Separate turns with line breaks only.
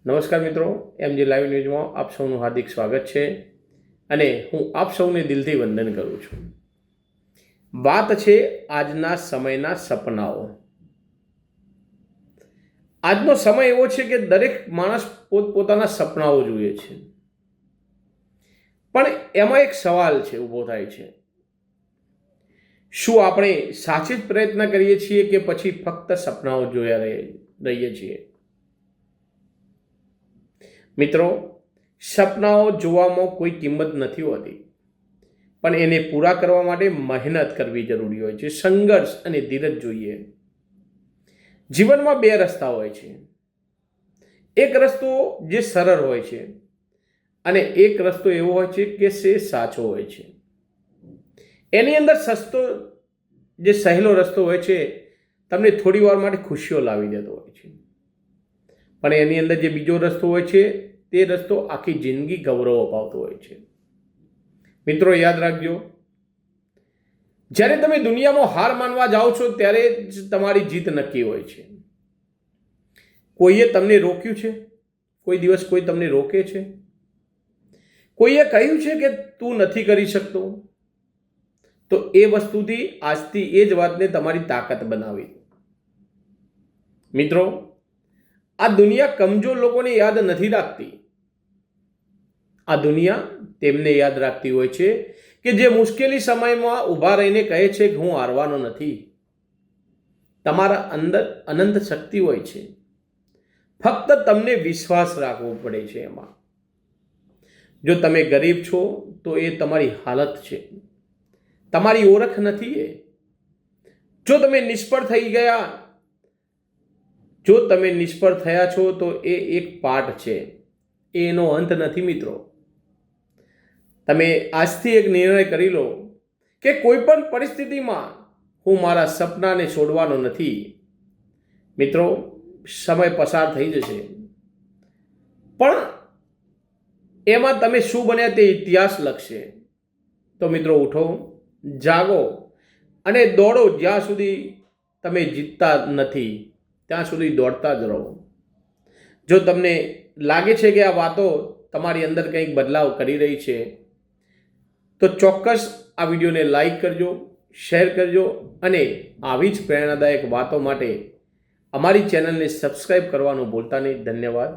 નમસ્કાર મિત્રો, MG live ન્યૂઝમાં આપ સૌનું હાર્દિક સ્વાગત છે અને હું આપ સૌને દિલથી વંદન કરું છું. વાત છે આજના સમયના સપનાઓ. આજનો સમય એવો છે કે દરેક માણસ પોતપોતાના સપનાઓ જુએ છે, પણ એમાં એક સવાલ છે ઊભો થાય છે, શું આપણે સાચે જ પ્રયત્ન કરીએ છીએ કે પછી ફક્ત સપનાઓ જોયા રહીએ છીએ? મિત્રો, સપનાઓ જોવામાં કોઈ કિંમત નથી હોતી, પણ એને પૂરા કરવા માટે મહેનત કરવી જરૂરી હોય છે, સંઘર્ષ અને ધીરજ જોઈએ. જીવનમાં બે રસ્તા હોય છે. એક રસ્તો જે સરળ હોય છે અને એક રસ્તો એવો હોય છે કે જે સાચો હોય છે. એની અંદર જે સહેલો રસ્તો હોય છે તમને થોડી વાર માટે ખુશીઓ લાવી દેતો હોય છે, પણ એની અંદર જે બીજો રસ્તો હોય છે તે રસ્તો આખી જિંદગી ગૌરવ અપાવતો હોય છે. મિત્રો, યાદ રાખજો, જ્યારે તમે દુનિયામાં હાર માનવા જાઓ છો ત્યારે જ તમારી જીત નક્કી હોય છે. કોઈએ તમને રોક્યું છે? કોઈ દિવસ કોઈ તમને રોકે છે? કોઈએ કહ્યું છે કે તું નથી કરી શકતો? તો એ વસ્તુથી આજથી એ જ વાતને તમારી તાકાત બનાવી. મિત્રો, આ દુનિયા કમજોર લોકોને યાદ નથી રાખતી. આ દુનિયા તેમને યાદ રાખતી હોય છે કે જે મુશ્કેલી સમયમાં ઊભા રહીને કહે છે કે હું હારવાનો નથી. તમારા અંદર અનંત શક્તિ હોય છે, ફક્ત તમને વિશ્વાસ રાખવો પડે છે એમાં. જો તમે ગરીબ છો તો એ તમારી હાલત છે, તમારી ઓળખ નથી એ. જો તમે નિષ્ફળ થયા છો તો એ એક પાઠ છે, એનો અંત નથી. મિત્રો, તમે આજથી એક નિર્ણય કરી લો કે કોઈ પણ પરિસ્થિતિમાં હું મારા સપનાને છોડવાનો નથી. મિત્રો, સમય પસાર થઈ જશે, પણ એમાં તમે શું બન્યા તે ઇતિહાસ લખશે. તો મિત્રો, ઉઠો, જાગો અને દોડો. જ્યાં સુધી તમે જીતતા નથી ત્યાં સુધી દોડતા જ રહો. જો તમને લાગે છે કે આ વાતો તમારી અંદર કંઈક બદલાવ કરી રહી છે તો ચોક્કસ આ વિડીયોને લાઈક કરજો, શેર કરજો અને આવી જ પ્રેરણાદાયક વાતો માટે અમારી ચેનલને સબસ્ક્રાઈબ કરવાનું ભૂલતા નહીં. ધન્યવાદ.